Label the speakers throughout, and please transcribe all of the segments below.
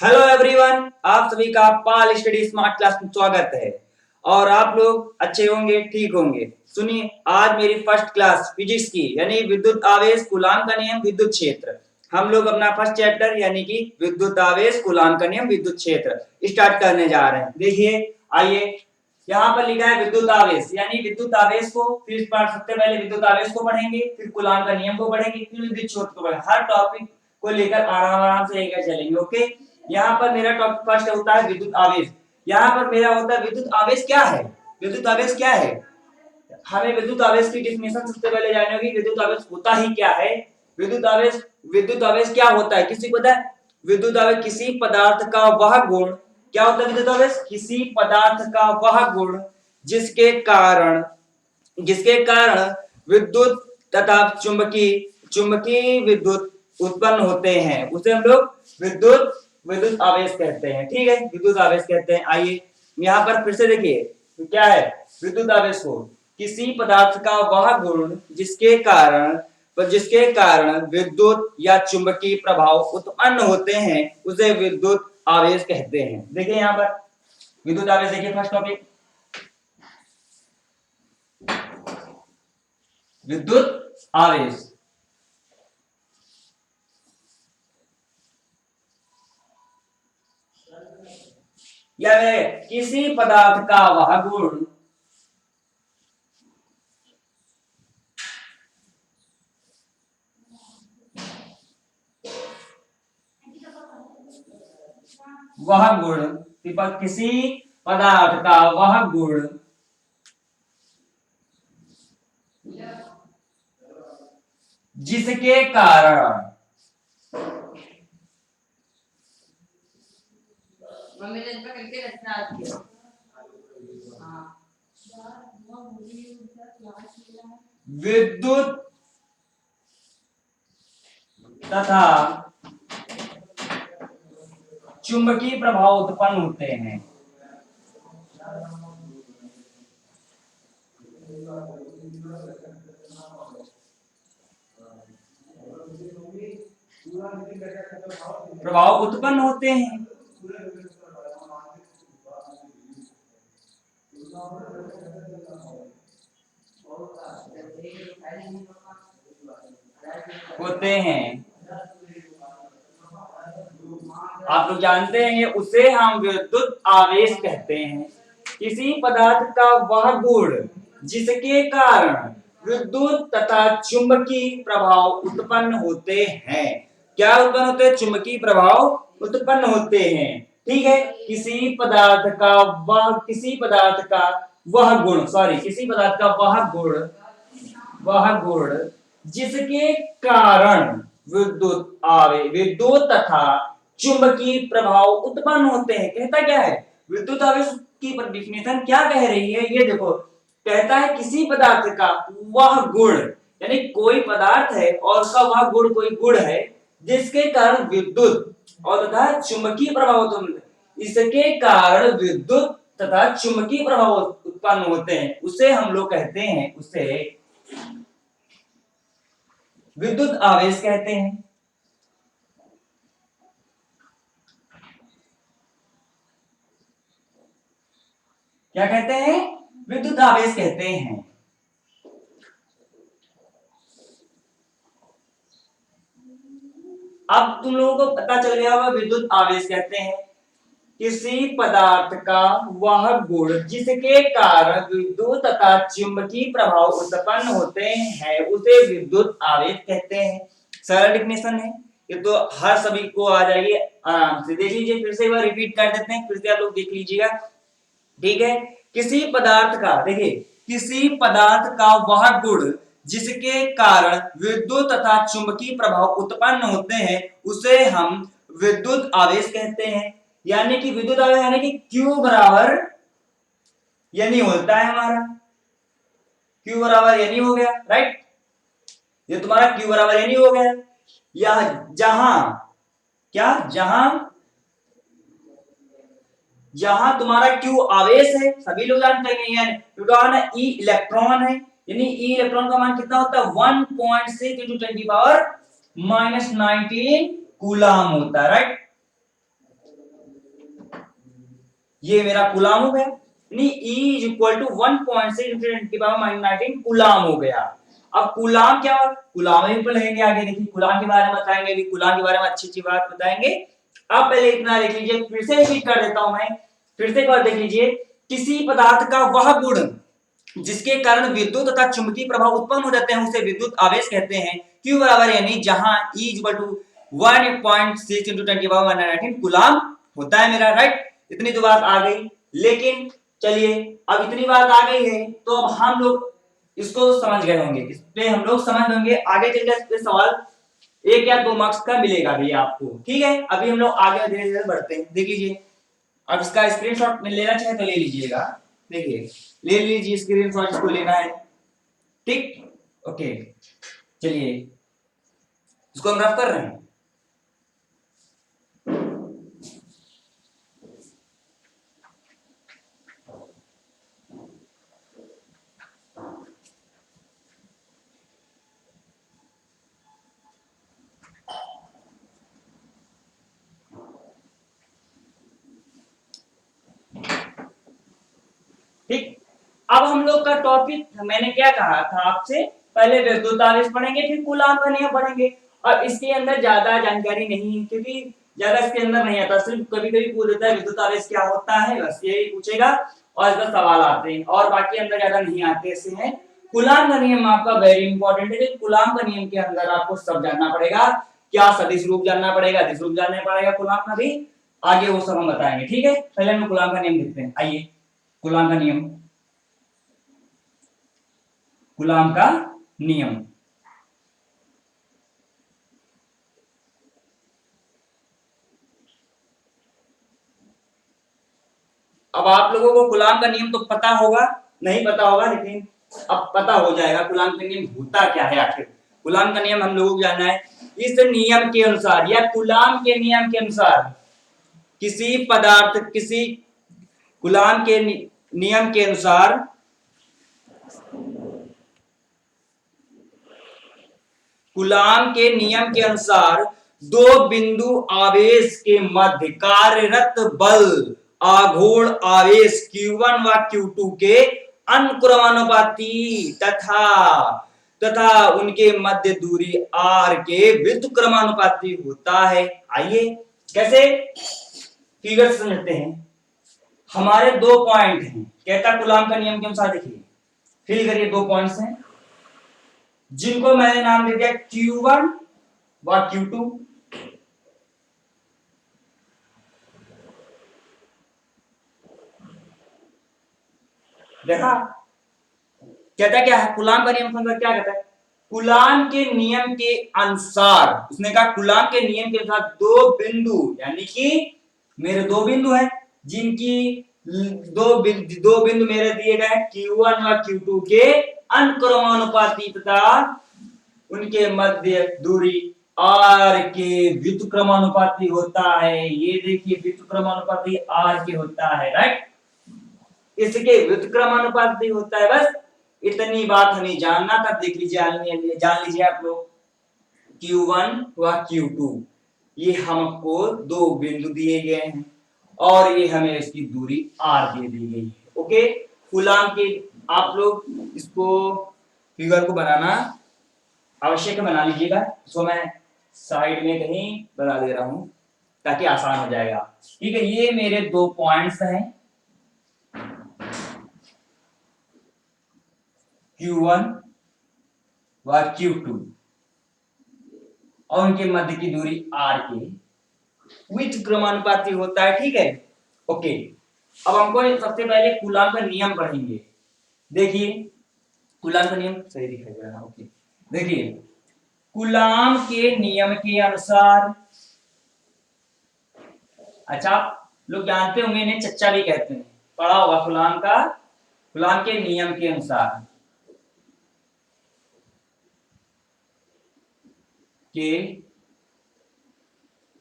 Speaker 1: Hello everyone, आप सभी का पाल स्टडी स्मार्ट क्लास में स्वागत है। और आप लोग अच्छे होंगे, ठीक होंगे। सुनिए, आज मेरी फर्स्ट क्लास फिजिक्स की यानी विद्युत आवेश कूलाम का नियम विद्युत क्षेत्र। हम लोग अपना फर्स्ट चैप्टर यानी कि विद्युत आवेश कूलाम का नियम विद्युत क्षेत्र स्टार्ट करने जा रहे हैं। देखिए, आइए, यहाँ पर लिखा है विद्युत आवेश यानी विद्युत आवेश को, फिर सबसे पहले विद्युत आवेश को पढ़ेंगे, फिर कूलाम का नियम को पढ़ेंगे, फिर विद्युत क्षेत्र को पढ़ेंगे। हर टॉपिक को लेकर आराम आराम से लेकर चलेंगे। ओके, यहाँ पर मेरा टॉपिक फर्स्ट होता है विद्युत आवेश। यहाँ पर मेरा होता है विद्युत आवेश क्या है। विद्युत आवेश क्या है, हमें विद्युत आवेश की डेफिनेशन सबसे पहले जाननी होगी। विद्युत आवेश होता ही क्या है। विद्युत आवेश क्या होता है, किसी को पता है? विद्युत आवेश किसी पदार्थ का वह गुण, क्या होता है विद्युत आवेश? किसी पदार्थ का वह गुण जिसके कारण विद्युत तथा चुंबकीय विद्युत उत्पन्न होते हैं, उसे हम लोग विद्युत आवेश कहते हैं। ठीक है, विद्युत आवेश कहते हैं। आइए यहाँ पर फिर से देखिए, तो क्या है विद्युत आवेश को? किसी पदार्थ का वह गुण जिसके कारण विद्युत या चुंबकीय प्रभाव उत्पन्न होते हैं, उसे विद्युत आवेश कहते हैं। देखिए यहाँ पर विद्युत आवेश, देखिए फर्स्ट टॉपिक विद्युत आवेश। यानी किसी पदार्थ का वह गुण किसी पदार्थ का वह गुण जिसके कारण विद्युत तथा चुंबकीय प्रभाव उत्पन्न होते हैं। प्रभाव उत्पन्न होते हैं आप लोग जानते हैं, उसे हम विद्युत आवेश कहते हैं। किसी पदार्थ का वह गुण जिसके कारण विद्युत तथा चुंबकीय प्रभाव उत्पन्न होते हैं। क्या उत्पन्न होते हैं? चुंबकीय प्रभाव उत्पन्न होते हैं। ठीक है, किसी पदार्थ का वह गुण जिसके कारण विद्युत तथा चुंबकीय प्रभाव उत्पन्न होते हैं। कहता क्या है विद्युत आवेश की डेफिनेशन, क्या कह रही है ये देखो। कहता है किसी पदार्थ का वह गुण, यानी कोई पदार्थ है और उसका वह गुण कोई गुण है जिसके कारण विद्युत और तथा चुंबकीय प्रभाव उत्पन्न, इसके कारण विद्युत तथा चुंबकीय प्रभाव उत्पन्न होते हैं, उसे हम लोग कहते हैं, उसे विद्युत आवेश कहते हैं। क्या कहते हैं? विद्युत आवेश कहते हैं। अब तुम लोगों को पता चल गया होगा विद्युत आवेश कहते हैं किसी पदार्थ का वह गुण जिसके कारण विद्युत तथा चुंबकीय प्रभाव उत्पन्न होते हैं, उसे विद्युत आवेश कहते हैं। सरल डेफिनेशन है ये, तो हर सभी को आ जाएगी आराम से। देख लीजिए, फिर से एक बार रिपीट कर देते हैं, फिर से आप लोग देख लीजिएगा। ठीक है, किसी पदार्थ का वह गुण जिसके कारण विद्युत तथा चुंबकीय प्रभाव उत्पन्न होते हैं, उसे हम विद्युत आवेश कहते हैं। यानी कि विद्युत आवेश यानी कि Q बराबर यानी होता है हमारा Q बराबर यानी हो गया, राइट। ये तुम्हारा Q बराबर यानी हो गया। यह जहां तुम्हारा Q आवेश है, सभी लोग जानते हैं, यानी प्रोटॉन है, E इलेक्ट्रॉन है, यानी E इलेक्ट्रॉन का मान कितना होता है 1.6 × 10⁻⁻⁹ कूलाम होता है, राइट। ये मेरा कूलाम हो गया, यानी E is equal to 1.6 into 10 की पावर -19 कूलाम हो गया। अब कूलाम क्या, कूलाम में पढ़ेंगे आगे, देखिए कूलाम के बारे में बताएंगे, अभी कूलाम के बारे में अच्छी अच्छी बात बताएंगे। अब पहले इतना देख लीजिए, फिर से रिपीट कर देता हूं मैं, फिर से एक बार देख लीजिए, किसी पदार्थ का वह गुण जिसके कारण विद्युत तथा चुंबकीय प्रभाव उत्पन्न हो जाते हैं उसे विद्युत आवेश कहते हैं। Q बराबर यानी जहां E इक्वल टू 1.6 into 10 की पावर -19 कूलाम होता है मेरा, राइट। इतनी तो बात आ गई, लेकिन चलिए अब इतनी बात आ गई है तो अब हम लोग इसको समझ गए होंगे, इसलिए हम लोग समझ होंगे, आगे चलकर इस पे सवाल 1 या 2 मार्क्स का मिलेगा भी आपको, ठीक है। अभी हम लोग आगे धीरे धीरे बढ़ते हैं, देख लीजिए। अब इसका स्क्रीनशॉट लेना चाहे तो ले लीजिएगा, देखिए ले लीजिए स्क्रीनशॉट, इसको लेना है, ठीक, ओके। चलिए इसको हम रफ कर रहे हैं। ठीक, अब हम लोग का टॉपिक मैंने क्या कहा था आपसे, पहले विद्युत आवेश पढ़ेंगे, फिर कूलाम का नियम पढ़ेंगे। और इसके अंदर ज्यादा जानकारी नहीं है, क्योंकि ज्यादा इसके अंदर नहीं आता, सिर्फ कभी कभी पूछ देता है विद्युत आवेश क्या होता है, बस यही पूछेगा और इसका सवाल आते हैं, और बाकी अंदर ज्यादा नहीं आते ऐसे हैं। कूलाम का नियम आपका वेरी इंपॉर्टेंट है, कूलाम का नियम के अंदर आपको सब जानना पड़ेगा, क्या सदिश रूप जानना पड़ेगा, दिश रूप जानना पड़ेगा कूलाम का भी, आगे वो सब हम बताएंगे, ठीक है। पहले हम कूलाम का नियम देखते हैं, आइए कूलाम का नियम, कूलाम का नियम। अब आप लोगों को कूलाम का नियम तो पता होगा, नहीं पता होगा, लेकिन अब पता हो जाएगा कूलाम का नियम होता क्या है आखिर। कूलाम का नियम हम लोगों को जानना है, इस नियम के अनुसार या कूलाम के नियम के अनुसार किसी पदार्थ, किसी कूलाम के नियम के अनुसार कूलाम के नियम के अनुसार दो बिंदु आवेश के मध्य कार्यरत बल आघूर्ण आवेश Q1 व Q2 के अनुक्रमानुपाती तथा तथा उनके मध्य दूरी R के व्युत्क्रमानुपाती होता है। आइए कैसे, फिगर से समझते हैं। हमारे 2 पॉइंट हैं, कहता कूलाम का नियम के अनुसार, देखिए फिल करिए, 2 पॉइंट्स हैं जिनको मैंने नाम दे दिया Q1 व Q2। देखा कहता क्या है, कूलाम का नियम क्या कहता है, कूलाम के नियम के अनुसार, उसने कहा कूलाम के नियम के अनुसार दो बिंदु, यानी कि मेरे दो बिंदु हैं जिनकी दो बिंदु मेरे दिए गए Q1 व Q2 के अनुक्रमानुपाती तथा उनके मध्य दूरी R के व्युत्क्रमानुपाती होता है। ये देखिए व्युत्क्रमानुपाती R के होता है, राइट, इसके व्युत्क्रमानुपाती होता है। बस इतनी बात हमें जानना था, देख लीजिए, जान लीजिए आप लोग, Q1 व Q2 ये हमको दो बिंदु दिए गए हैं और ये हमें इसकी दूरी R दे दी गई है। ओके, कूलाम के आप लोग इसको फिगर को बनाना आवश्यक बना लीजिएगा, इसको मैं साइड में कहीं बना दे रहा हूं ताकि आसान हो जाएगा, ठीक है। ये मेरे 2 पॉइंट्स हैं Q1 व Q2 और उनके मध्य की दूरी R के व्युत्क्रमानुपाती होता है, ठीक है। ओके, अब हमको सबसे पहले कूलाम का नियम पढ़ेंगे। देखिए कूलाम का नियम सही दिखाई दे रहा है, ओके। देखिए कूलाम के नियम के अनुसार, अच्छा आप लोग जानते होंगे इन्हें चच्चा भी कहते हैं, पढ़ा होगा कूलाम के नियम के अनुसार के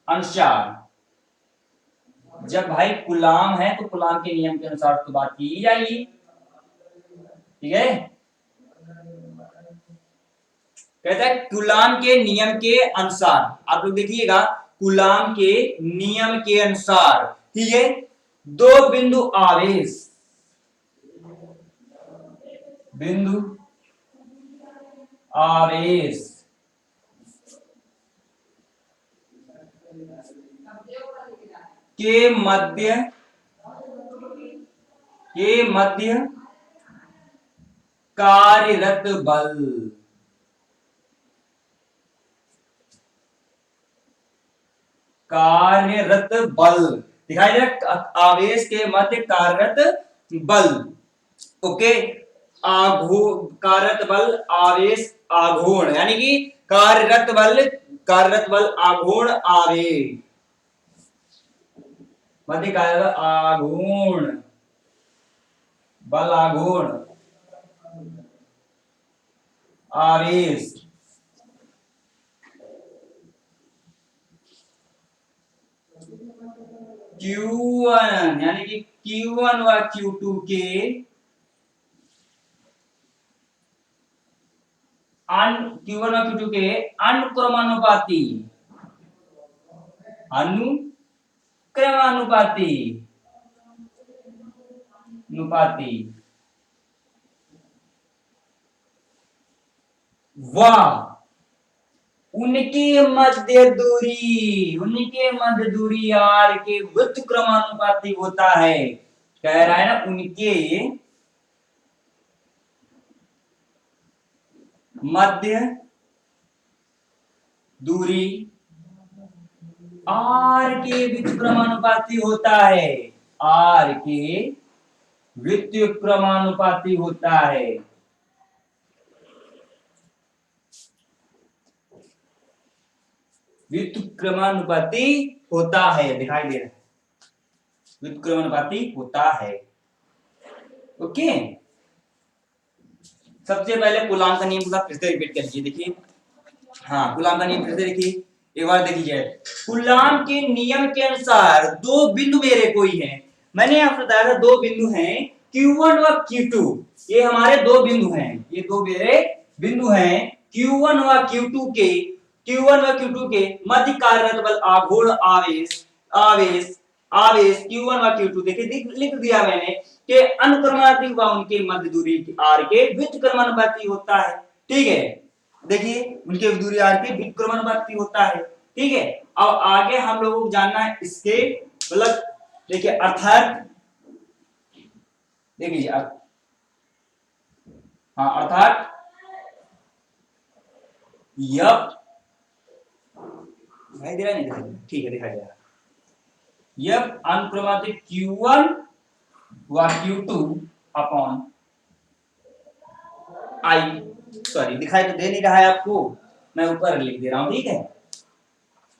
Speaker 1: अनुसार, जब भाई कूलाम है तो कूलाम के नियम के अनुसार तो बात की जाएगी, ठीक है। कहता है कूलाम के नियम के अनुसार, आप लोग देखिएगा कूलाम के नियम के अनुसार, ठीक है, दो बिंदु आवेश, बिंदु आवेश के मध्य कार्यरत बल, कार्यरत बल दिखाई दे रहा, आवेश के मध्य कार्यरत बल। ओके, कार्यरत बल आवेश आघूर्ण, यानी कि कार्यरत बल आघूर्ण आवेश, मध्य कार्यरत आघूर्ण बल आघूर्ण आवेश Q1 यानी कि Q1 व Q2 के Q1 व Q2 के अनुक्रमानुपाती वाह उनके मध्य दूरी आर के व्युत्क्रमानुपाती होता है। कह रहा है ना, उनके मध्य दूरी आर के व्युत्क्रमानुपाती होता है, आर के व्युत्क्रमानुपाती होता है। व्युत्क्रमानुपाती होता है, दिखाई दे रहा है, व्युत्क्रमानुपाती होता है। ओके, सबसे पहले कूलाम का नियम का फिर से रिपीट कर लीजिए। देखिए, हाँ, कूलाम का नियम फिर से देखिए, एक बार देखिए। कूलाम के नियम के अनुसार दो बिंदु मेरे कोई है, मैंने आपको बताया था दो बिंदु हैं Q1 व Q2, ये हमारे दो बिंदु हैं, ये दो मेरे बिंदु हैं Q1 व Q2 के मध्य कार्यरत बल आघूर्ण आवेश Q1 व Q2 देखिए लिख दिया मैंने कि अनुक्रमानुपाती व उनके मध्य दूरी r के व्युत्क्रमानुपाती होता है। ठीक है, देखिए उनके दूरी r के व्युत्क्रमानुपाती होता है। ठीक है, अब आगे हम लोगों को जानना है इसके मतलब, देखिए अर्थात देख लीजिए, हाँ, अर्थात यह दिखाई दे रहा है, नहीं ठीक है, दिखाई दे रहा है, यह अनुक्रमानुपाती Q1 व Q2 अपॉन I, सॉरी दिखाई तो दे नहीं रहा है आपको, मैं ऊपर लिख दे रहा हूं। ठीक है,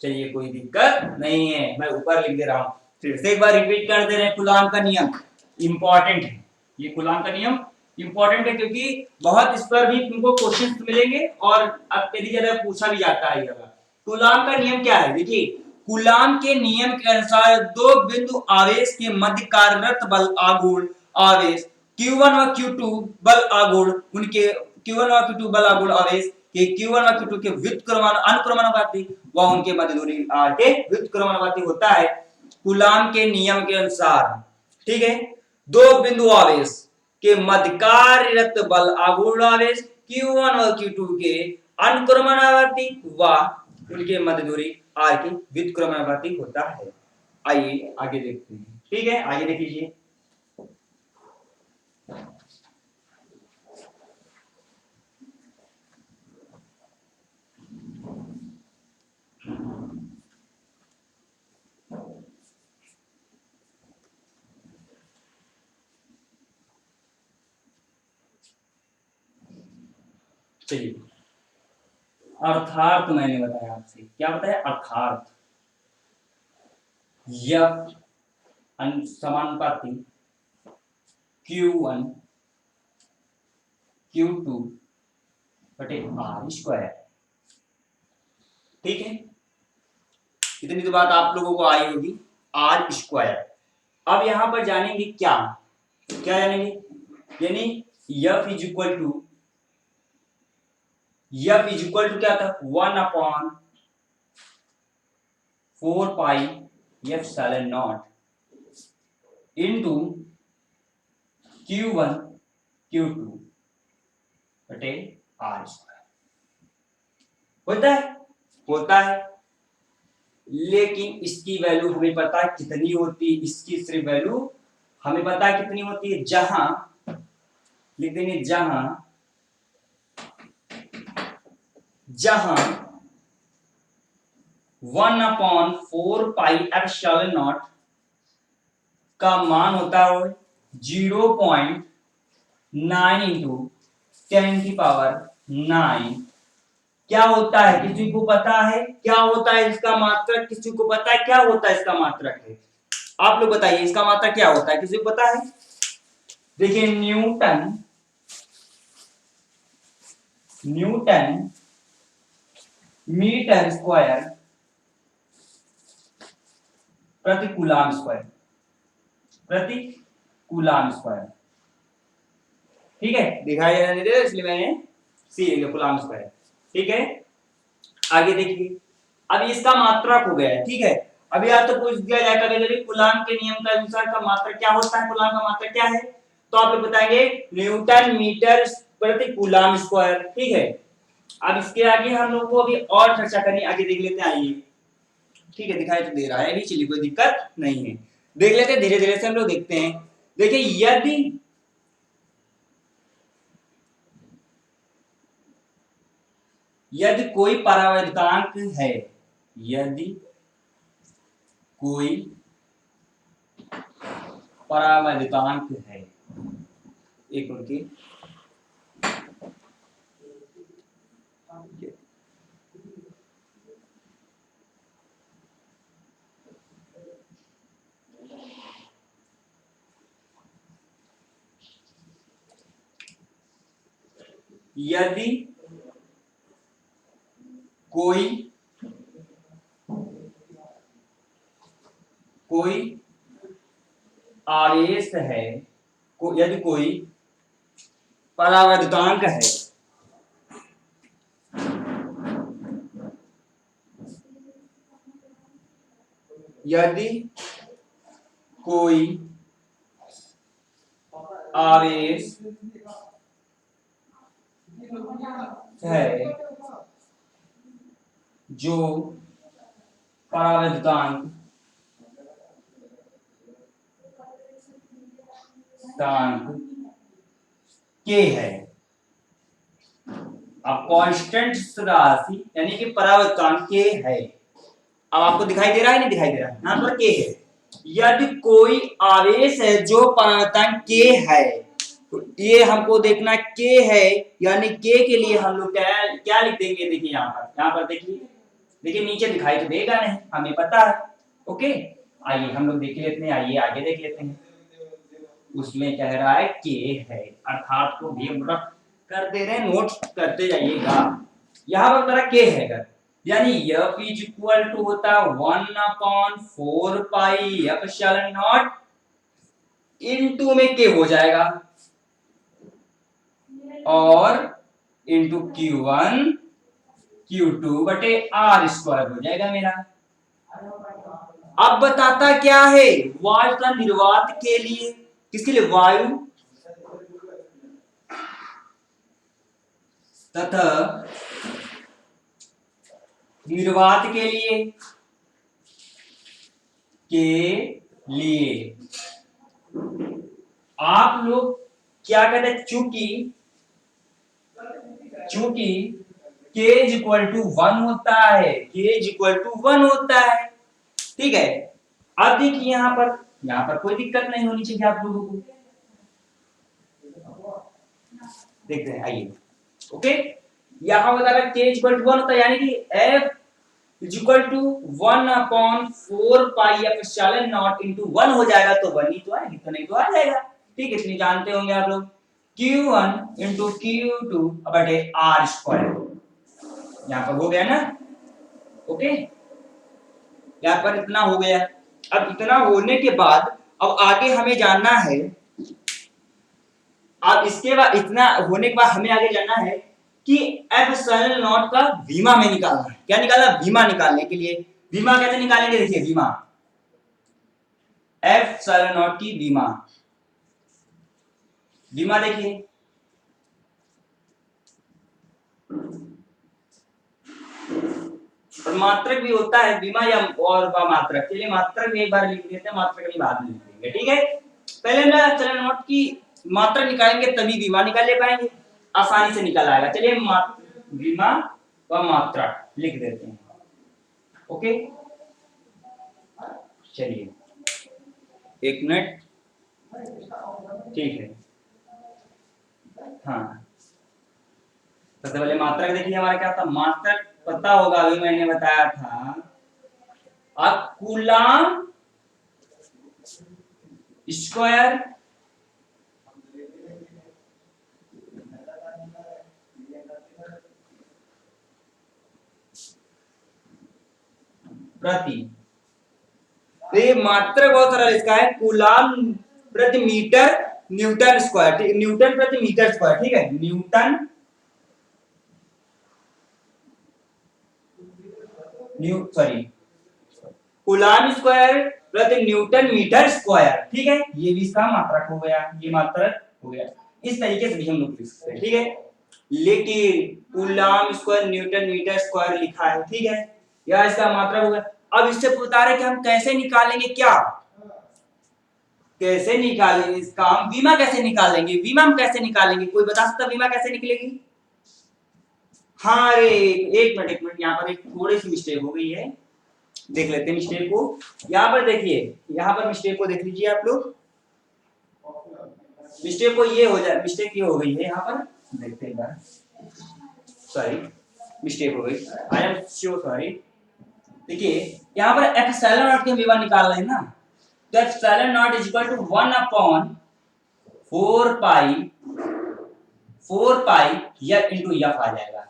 Speaker 1: चलिए कोई दिक्कत नहीं है, मैं ऊपर लिख दे रहा हूं। फिर से एक बार रिपीट कर दे रहे हैं, कूलाम का नियम इंपॉर्टेंट है, ये कूलाम का नियम इंपॉर्टेंट है क्योंकि बहुत इस पर भी तुमको क्वेश्चंस मिलेंगे और अत्यधिक ज्यादा पूछा भी जाता है। कूलाम का नियम क्या है, देखिए कूलाम के नियम के अनुसार दो बिंदु आवेश के मध्य कार्यरत बल आघूर्ण आवेश Q1 व Q2 बल आघूर्ण उनके Q1 व Q2 बल आघूर्ण आवेश के Q1 व Q2 के अनुक्रमानुपाती व उनके मध्य दूरी r के व्युत्क्रमानुपाती होता है कूलाम के नियम के अनुसार। ठीक है, दो बिंदु आवेश के मध्य कार्यरत बल आघूर्ण आवेश Q1 व Q2 के अनुक्रमानुपाती व उनके मध्य दूरी r की व्युत्क्रमानुपाती होता है। आइए आगे देखते हैं। ठीक है, आगे देख लीजिए। चलिए, अर्थात मैंने बताया आपसे, क्या बताया, अर्थात यह समानुपाती Q1 Q2 बटे R स्क्वायर। ठीक है, इतनी तो बात आप लोगों को आई होगी, R स्क्वायर। अब यहां पर जानेंगे क्या क्या जानेंगे, यानी F इज इक्वल टू क्या था, 1/4 pi epsilon not into Q1 Q2 बटे R स्क्वायर। होता है? होता है, लेकिन इसकी वैल्यू हमें पता है कितनी होती है, इसकी सिर्फ वैल्यू हमें पता है कितनी होती है, जहां लिख देंगे जहां 1/4 पाई एप्सिलॉन नॉट का मान होता है 0.9 इंटू 10⁹ क्या होता है, किसी को पता है क्या होता है इसका मात्रक? किसी को पता है क्या होता है इसका मात्रक? है आप लोग बताइए इसका मात्रक क्या होता है, किसी को पता है? देखिए न्यूटन मीटर स्क्वायर प्रति कूलाम स्क्वायर। ठीक है, दिखाई नहीं दे इसलिए मैंने कूलाम स्क्वायर। ठीक है, आगे देखिए, अब इसका मात्रक हो गया है। ठीक है, अभी आप तो पूछ दिया जाए कभी कभी कूलाम के नियम के अनुसार का मात्रक क्या होता है, कूलाम का मात्रक क्या है, तो आप लोग बताएंगे न्यूटन मीटर प्रति कूलाम स्क्वायर। ठीक है, अब इसके आगे हम लोग को अभी और चर्चा करनी, आगे देख लेते हैं। आइए, ठीक है, दिखाई तो दे रहा है अभी, चलिए कोई दिक्कत नहीं है, देख लेते हैं धीरे धीरे से हम लोग देखते हैं। देखिए यदि कोई परावर्तकांक है, यदि कोई परावर्तकांक है, एक उनकी यदि कोई आवेश है, यदि कोई परावर्तकांक है, यदि कोई आवेश है जो परावर्तकांक के है, अब कांस्टेंट राशि यानी कि परावर्तकांक के है। अब आपको दिखाई दे रहा है, नहीं दिखाई दे रहा है, यहां पर के है। यदि कोई आवेश है जो परावर्तकांक के है, तो ये हमको देखना के है, यानी के के लिए हम लोग क्या लिख देंगे? देखिए यहाँ पर देखिए नीचे दिखाई तो देगा नहीं, हमें पता है। ओके, आइए हम लोग देख लेते हैं, आइए आगे देख लेते हैं। उसमें कह रहा है के है, अर्थात को भी हम कर दे रहे हैं, नोट करते जाइएगा। यहाँ पर मेरा के है, यानी F इज इक्वल टू होता है 1/4 पाई एप्सिलॉन नॉट इनटू में के हो जाएगा और इनटू Q1 Q2 बटे R स्क्वायर हो जाएगा मेरा। अब बताता क्या है? वायु का निर्वात के लिए, किसके लिए? वायु तथा निर्वात के लिए आप लोग क्या कहते हैं? चूंकि k इज इक्वल टू 1 होता है, k इज इक्वल टू 1 होता है। ठीक है, अब देखिए यहाँ पर कोई दिक्कत नहीं होनी चाहिए आप लोगों को। देखते हैं, आइए। ओके, यहाँ बता रहा k इज इक्वल टू 1 होता है, यानी कि f is equal to 1/4 pi epsilon not into 1 हो जाएगा, तो 1 ही तो आएगी, तो नहीं तो आ जाएगा। ठीक है, इतनी जानते होंगे आप लोग। Q1 इंटू Q2 बटे R स्क्वायर, यहाँ पर हो गया ना। ओके, यहाँ पर इतना हो गया। अब इतना होने के बाद अब आगे हमें जानना है, अब इसके बाद इतना होने के बाद हमें आगे जानना है कि एप्सिलॉन नॉट का विमा में निकालना है। क्या निकालना? विमा निकालने के लिए विमा कैसे निकालेंगे? देखिए विमा एप्सिलॉन नॉट की विमा। विमा देखिए, और मात्रक भी होता है विमा या और मात्रक। चलिए मात्रक भी एक बार लिख देते हैं, मात्रक भी बाद में लिख देंगे, ठीक है। पहले हम एप्सिलॉन नॉट की मात्रक निकालेंगे तभी विमा निकाल ले पाएंगे, आसानी से निकल आएगा। चलिए विमा व मात्रक लिख देते हैं, ओके। चलिए एक मिनट, ठीक है। हाँ, सबसे पहले मात्रक देखिए हमारा क्या था। मात्रक पता होगा, अभी मैंने बताया था, कूलाम स्क्वायर प्रति, तो ये मात्रक बहुत सरल इसका है, कूलाम प्रति मीटर न्यूटन स्क्वायर, न्यूटन प्रति मीटर स्क्वायर, ठीक है। न्यूटन कूलाम स्क्वायर प्रति न्यूटन मीटर स्क्वायर, ठीक है। ये भी इसका मात्रक हो गया, ये मात्रक हो गया। इस तरीके से भी हम लोग लिख सकते हैं, ठीक है। लेकिन coulomb square newton metre square लिखा है, ठीक है, या इसका मात्रक हो गया। अब इससे बता रहे कि हम कैसे निकालेंगे, क्या कैसे निकालेंगे इसका, हम विमा कैसे निकालेंगे, विमा हम कैसे निकालेंगे, कोई बता सकता विमा कैसे निकलेगी? हाँ, अरे एक मिनट, यहाँ पर एक थोड़ी सी मिस्टेक हो गई है, देख लेते हैं मिस्टेक को। यहाँ पर देखिए, यहाँ पर मिस्टेक को देख लीजिए आप लोग। मिस्टेक को ये हो जाए, मिस्टेक ये हो गई है यहाँ पर, देखते हैं एक बार। सॉरी, मिस्टेक हो गई, आई एम श्योर सॉरी। देखिए यहाँ पर एप्सिलॉन नॉट की विमा निकाल रहे हैं ना, तो epsilon not is equal to 1/4 pi या इंटू एफ आ जाएगा।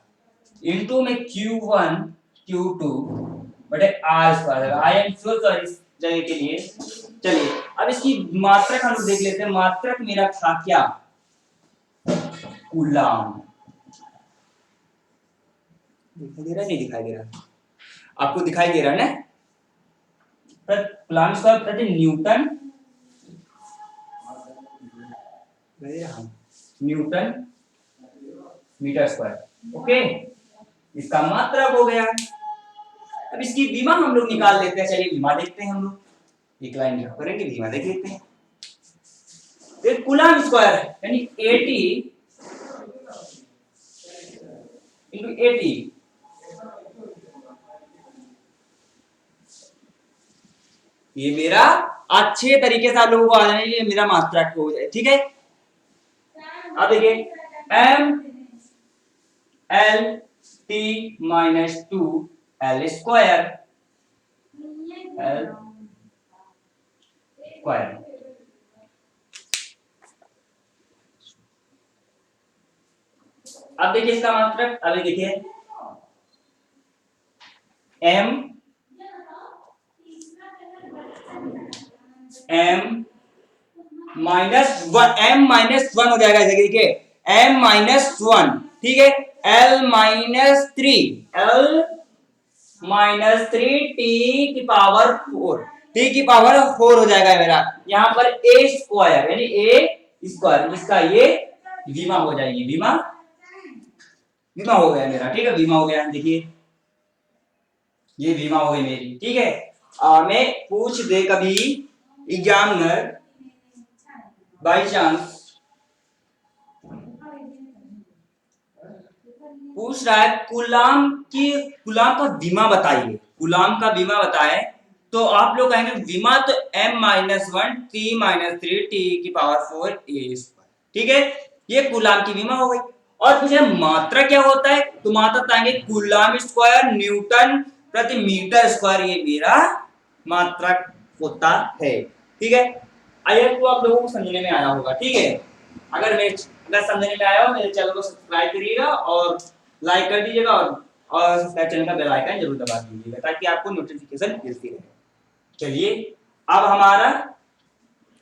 Speaker 1: इंटू में Q1 Q2 बटे R square. I am sure sorry इस जगह के लिए। चलिए अब इसकी मात्रक हम देख लेते हैं। मात्रक मेरा था क्या, कूलाम। दिखाई दे रहा है, नहीं दिखाई दे रहा, आपको दिखाई दे रहा है ना? कूलाम स्क्वायर प्रति newton newton metre square, okay. इसका मात्रक हो गया। अब इसकी विमा हम लोग निकाल लेते हैं। चलिए विमा देखते हैं हम लोग, एक लाइन ड्रा करेंगे, विमा देख लेते हैं। एक कूलाम स्क्वायर है, यानी 80 into 80, ये मेरा अच्छे तरीके से आप लोगों को आ जाए, ये मेरा मात्रक हो जाए, ठीक है। अब देखिए m l t minus 2 l square अब देखिए इसका मात्रक, अभी देखिए m -1 हो जाएगा। देखिए m-1, ठीक है। l-3 t की पावर 4, t की पावर 4 हो जाएगा मेरा। यहाँ पर a स्क्वायर यानी a स्क्वायर, इसका ये विमा हो जाएगी, विमा हो गया मेरा, ठीक है। विमा हो गया, देखिए ये विमा हो गई मेरी, ठीक है। मैं पूछ दे कभी एग्जामिनर बाई चांस पूछ रहा है कूलाम का विमा बताइए, कूलाम का विमा बताए, तो आप लोग कहेंगे विमा तो m-1 t-3 t की पावर 4 a स्क्वायर, ठीक है। ये कूलाम की विमा हो गई। और पूछे मात्रा क्या होता है, तो मात्रा बताएंगे कूलाम स्क्वायर न्यूटन प्रति मीटर स्क्वायर, ये मेरा मात्रक होता है, ठीक है। आई होप आप लोगों को समझने में आया होगा, ठीक है। अगर समझने में आया हो, मेरे चैनल को सब्सक्राइब करिएगा और लाइक कर दीजिएगा, और सब्सक्राइब चैनल का बेल आइकन जरूर दबा दीजिएगा ताकि आपको नोटिफिकेशन मिलती रहे। चलिए अब हमारा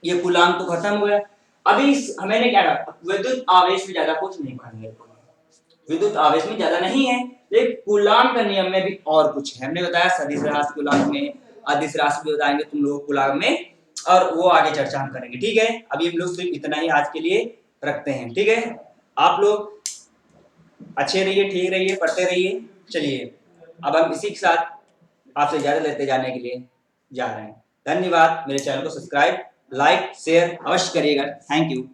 Speaker 1: ये कूलाम तो खत्म हो गया। अभी हमें क्या कहा, विद्युत आवेश में ज्यादा कुछ नहीं पढ़ना है, विद्युत आवेश में ज्यादा नहीं है, लेकिन कूलाम का नियम में भी और कुछ है। हमने बताया सदिश राशि कूलाम में, अदिश राशि भी बताएंगे तुम लोगों को कूलाम में, और वो आगे चर्चा हम करेंगे। ठीक है, अभी हम लोग सिर्फ इतना ही आज के लिए रखते हैं। ठीक है, आप लोग अच्छे रहिए, ठीक रहिए, पढ़ते रहिए। चलिए अब हम इसी के साथ आपसे इजाजत लेते जाने के लिए जा रहे हैं। धन्यवाद। मेरे चैनल को सब्सक्राइब, लाइक, शेयर अवश्य करिएगा। Thank you.